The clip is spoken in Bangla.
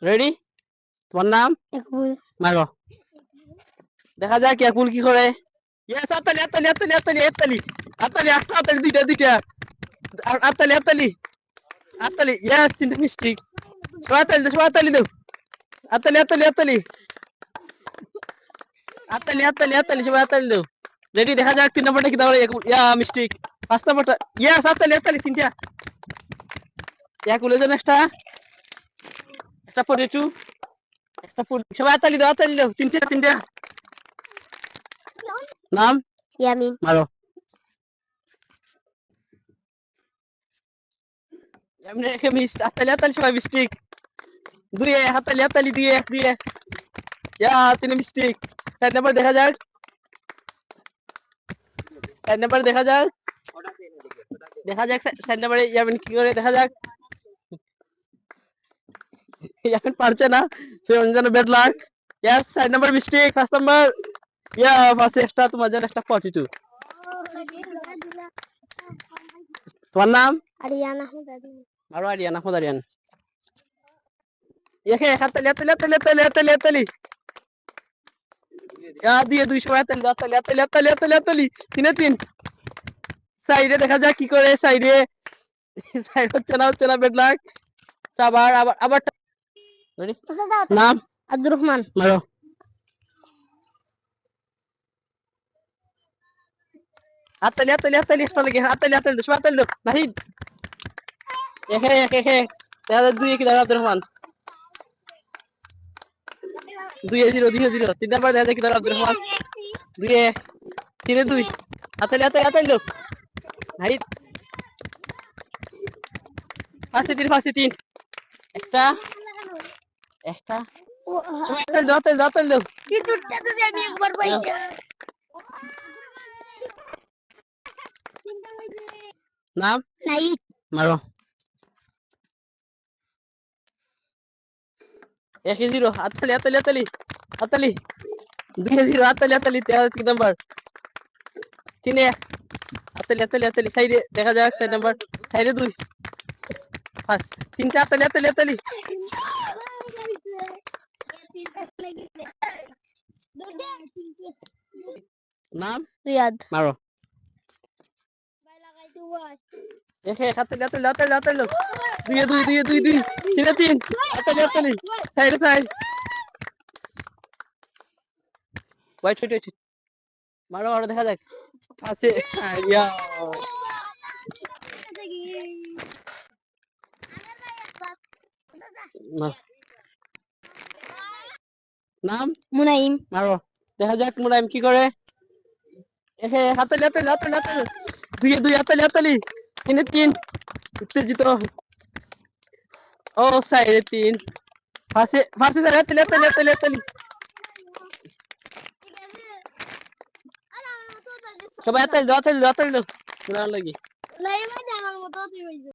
রেডি? তোমার নাম? মারো। দেখা যাক একুল কি করে। ইয়েস, আতালি আতালি আতালি আতালি আতালি আতালি আতালি দুইটা দুইটা আতালি আতালি আতালি ইয়েস, তিনটা মিস্টেক। সবাই আতালি দাও, সবাই আতালি দাও। আতালি আতালি আতালি আতালি আতালি আতালি সবাই আতালি দাও। রেডি? দেখা যাক 3 নম্বরটা কি দাও। ইয়া মিস্টেক। 5 নম্বরটা ইয়েস, আতালি আতালি তিনটা। একুলের জন্য একটা পটেটো, একটা সবাই আতালি দাও, আতালি দাও। তিনটা তিনটা। নাম? ইয়ামিন। মারো। এমনি রেখে মিস আতালি আতালি সবাই মিস্টেক। 2-1 আতালি আতালি 2-1 2-1 ইয়া 3 মিস্টেক। 4 নাম্বার দেখা যাক। 4 নাম্বার দেখা যাক। দেখা যাক 4 নাম্বারে ইয়ামিন কি করে। দেখা যাক। ইয়ামিন পারছে না। সে Anjan bad luck. Yes, 4 number mistake. 5 number yeah first extra তোমার জন্য একটা 42। তোমার নাম? আরিয়ানা হুদারিন। মারো আরিয়ান, আহমদ আরিয়ান। এখে আতালি আতালি আতালি আতালি আতালি আতালি ইয়া দিয়ে 2 সবাই আতালি আতালি আতালি আতালি আতালি আতালি 3-3। সাইডে দেখা যাক কি করে। সাইডে সাইড হচ্ছে না ব্যাড লাক। আবার আবার আবার। রেডি? নাম? আব্দুর রহমান। মারো। আতালি আতালি আতালি এক্সট্রা লাগে। আতালি আতালি সবাই আতালি দাও। নাহিদ এখে এখে এখে দেখা যাক 2 কি দাও। আব্দুর রহমান 2-0 2-0। 3 নাম্বার দেখা যাক কি দাও। আব্দুর রহমান 2-1 3-2 আতালি আতালি আতালি দাও। নাহিদ 5-3 একটা একটা সবাই আতালি দাও, আতালি দাও, আতালি দাও। আমি একবার পাইছি। নাম? নাইট। মারো। 1-0 আতালি আতালি আতালি আতালি 2-0 আতালি আতালি 3 নাম্বার 3-1 আতালি আতালি আতালি সাইডে দেখা যাক। 4 নাম্বার সাইডে 2 ফার্স্ট 3টা আতালি আতালি আতালি। নাম? রিয়াদ। মারো। এখে আতালি আতালি আতালি আতালি 2-2 3-3 আতালি আতালি সাইডে সাইড ওয়াইট ওয়াইট মারো মারো দেখা যাক। আছে ইয়া নাম? মুনাইম। মারো। দেখা যাক মুনাইম কি করে। এহে হাতালি হাতালি হাতালি হাতালি 2-2 হাতালি হাতালি 3-3 উত্তেজিত। ও সাইডে 3 ফাঁসে ফাঁসে হাতালি হাতালি হাতালি হাতালি সবাই হাতালি হাতালি হাতালি লাগি।